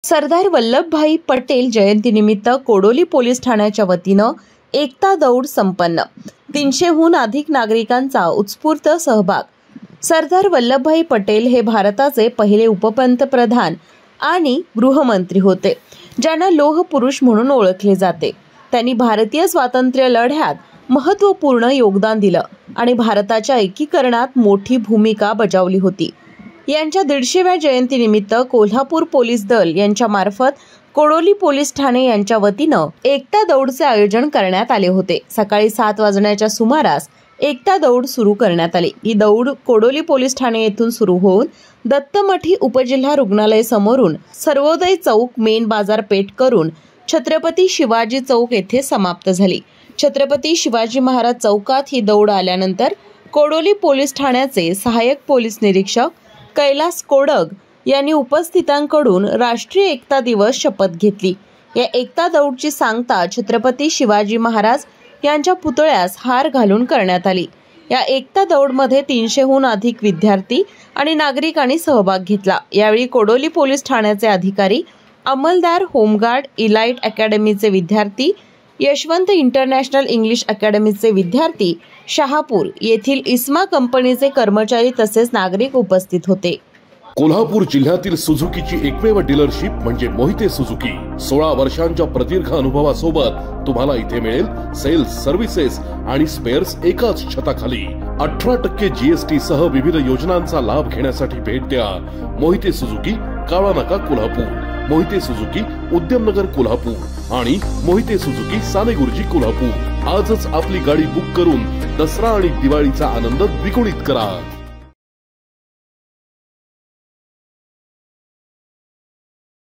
सरदार वल्लभभाई पटेल जयंतीनिमित्त कोडोली पोलीस ठाण्याच्या वतीनं एकता दौड संपन्न। 300हून अधिक नागरिकांचा उत्स्फूर्त सहभाग। सरदार वल्लभभाई पटेल हे भारताचे पहिले उपपंतप्रधान आणि गृहमंत्री होते, ज्यांना लोह पुरुष म्हणून ओळखले जाते। त्यांनी भारतीय स्वातंत्र्य लढ्यात महत्त्वपूर्ण योगदान दिलं आणि भारताच्या एकीकरणात मोठी भूमिका बजावली होती। यांच्या 150व्या जयंतीनिमित्त कोल्हापूर पोलीस दल यांच्या मार्फत कोडोली पोलीस ठाणे यांच्या वतीनं एकता दौडचे आयोजन करण्यात आले होते। सकाळी 7 वाजण्याच्या सुमारास एकता दौड सुरू करण्यात आली। ही दौड कोडोली पोलीस ठाणे येथून सुरू होऊन दत्तमठी उपजिल्हा रुग्णालय समोरून सर्वोदय चौक मेन बाजारपेठ करून छत्रपती शिवाजी चौक येथे समाप्त झाली। छत्रपती शिवाजी महाराज चौकात ही दौड आल्यानंतर कोडोली पोलीस ठाण्याचे सहाय्यक पोलीस निरीक्षक कैलास कोडग यांनी उपस्थितांकडून राष्ट्रीय एकता दिवस शपथ घेतली। या एकता दौडची सांगता छत्रपती शिवाजी महाराज यांच्या पुतळ्यास हार घालून करण्यात आली। या एकता दौडमध्ये 300हून अधिक विद्यार्थी आणि नागरिकांनी सहभाग घेतला। यावेळी कोडोली पोलीस ठाण्याचे अधिकारी, अंमलदार, होमगार्ड, इलाइट अकॅडमीचे विद्यार्थी, यशवंत इंटरनॅशनल इंग्लिश अकॅडमीचे विद्यार्थी, शहापूर येथील इस्मा कंपनीचे कर्मचारी तसेच नागरिक उपस्थित होते। कोल्हापूर जिल्ह्यातील सुझुकीची एकमेव डीलरशिप म्हणजे मोहिते सुझुकी। 16 वर्षांच्या प्रदीर्घ अनुभवासोबत तुम्हाला इथे मिळेल सेल्स, सर्व्हिसेस आणि स्पेअर्स एकाच छताखाली। 18% जीएसटी सह विविध योजनांचा लाभ घेण्यासाठी भेट द्या मोहिते सुझुकी, काळा नाका, कोल्हापूर, मोहिते सुझुकी, उद्यमनगर, कोल्हापूर आणि मोहिते सुझुकी, सानेगुरुजी, कोल्हापूर। आजच आपली गाडी बुक करून दसरा आणि दिवाळीचा आनंद द्विगुणित करा।